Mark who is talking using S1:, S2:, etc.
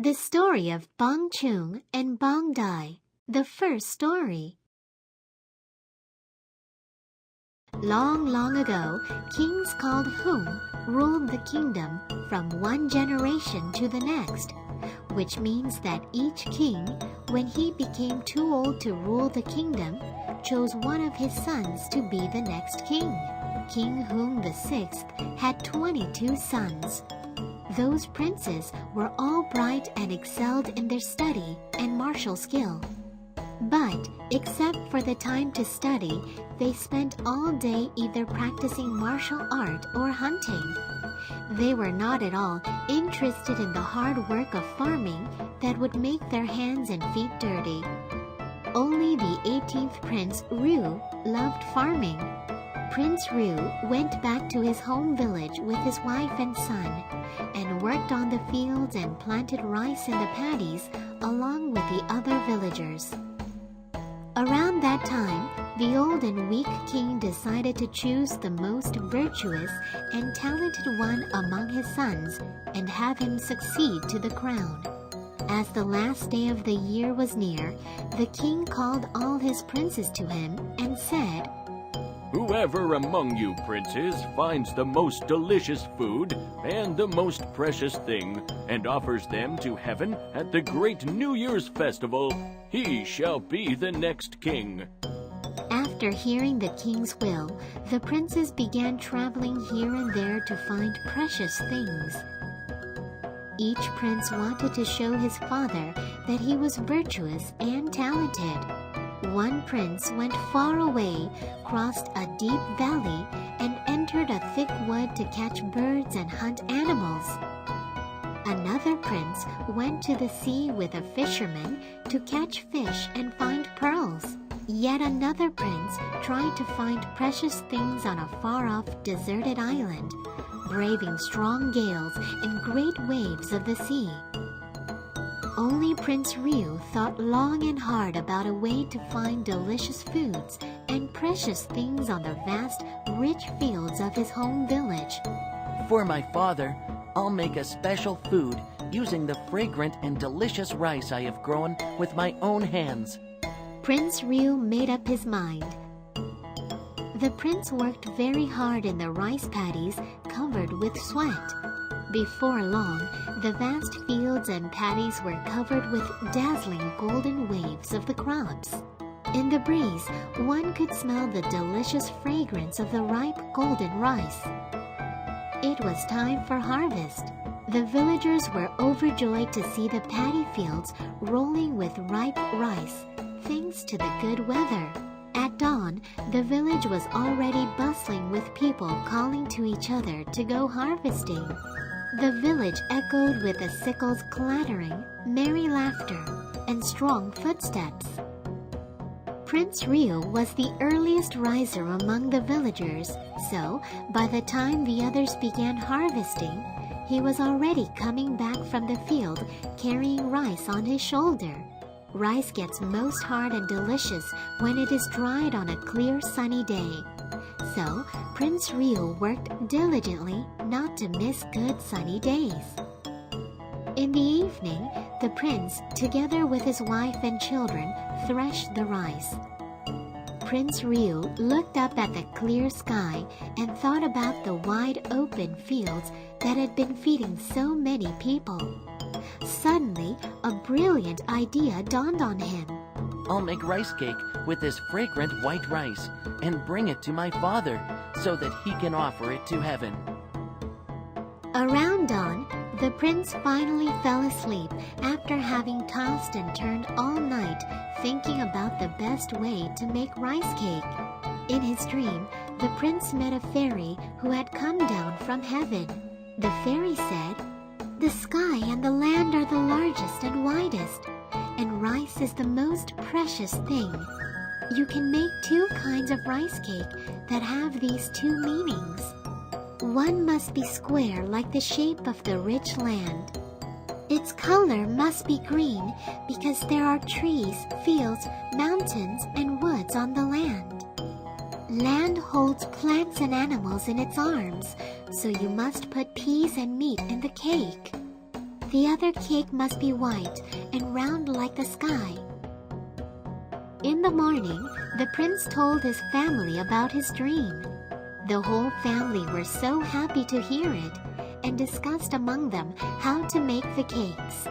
S1: The story of Bang Chung and Bang, the first story. Long, long ago, kings called Hung ruled the kingdom from one generation to the next, which means that each king, when he became too old to rule the kingdom, chose one of his sons to be the next king. King Hung VI had 22 sons. Those princes were all bright and excelled in their study and martial skill. But, except for the time to study, they spent all day either practicing martial art or hunting. They were not at all interested in the hard work of farming that would make their hands and feet dirty. Only the 18th Prince Ryu loved farming. Prince Ryu went back to his home village with his wife and son, and worked on the fields and planted rice in the paddies along with the other villagers. Around that time, the old and weak king decided to choose the most virtuous and talented one among his sons and have him succeed to the crown. As the last day of the year was near, the king called all his princes to him and said,
S2: "Whoever among you princes finds the most delicious food and the most precious thing and offers them to heaven at the great New Year's festival, he shall be the next king."
S1: After hearing the king's will, the princes began traveling here and there to find precious things. Each prince wanted to show his father that he was virtuous and talented. One prince went far away, crossed a deep valley, and entered a thick wood to catch birds and hunt animals. Another prince went to the sea with a fisherman to catch fish and find pearls. Yet another prince tried to find precious things on a far-off deserted island, braving strong gales and great waves of the sea. Only Prince Ryu thought long and hard about a way to find delicious foods and precious things on the vast, rich fields of his home village.
S3: For my father, I'll make a special food using the fragrant and delicious rice I have grown with my own hands.
S1: Prince Ryu made up his mind. The prince worked very hard in the rice paddies covered with sweat. Before long, the vast fields and paddies were covered with dazzling golden waves of the crops. In the breeze, one could smell the delicious fragrance of the ripe golden rice. It was time for harvest. The villagers were overjoyed to see the paddy fields rolling with ripe rice, thanks to the good weather. At dawn, the village was already bustling with people calling to each other to go harvesting. The village echoed with the sickles clattering, merry laughter, and strong footsteps. Prince Ryu was the earliest riser among the villagers, so by the time the others began harvesting, he was already coming back from the field carrying rice on his shoulder. Rice gets most hard and delicious when it is dried on a clear sunny day. So, Prince Ryu worked diligently not to miss good sunny days. In the evening, the prince, together with his wife and children, threshed the rice. Prince Ryu looked up at the clear sky and thought about the wide open fields that had been feeding so many people. Suddenly, a brilliant idea dawned on him.
S3: I'll make rice cake with this fragrant white rice and bring it to my father so that he can offer it to heaven.
S1: Around dawn, the prince finally fell asleep after having tossed and turned all night thinking about the best way to make rice cake. In his dream, the prince met a fairy who had come down from heaven. The fairy said, "The sky and the land are the largest and widest, and rice is the most precious thing. You can make two kinds of rice cake that have these two meanings. One must be square like the shape of the rich land. Its color must be green because there are trees, fields, mountains, and woods on the land. Land holds plants and animals in its arms, so you must put peas and meat in the cake. The other cake must be white and round like the sky. In the morning, the prince told his family about his dream. The whole family were so happy to hear it and discussed among them how to make the cakes.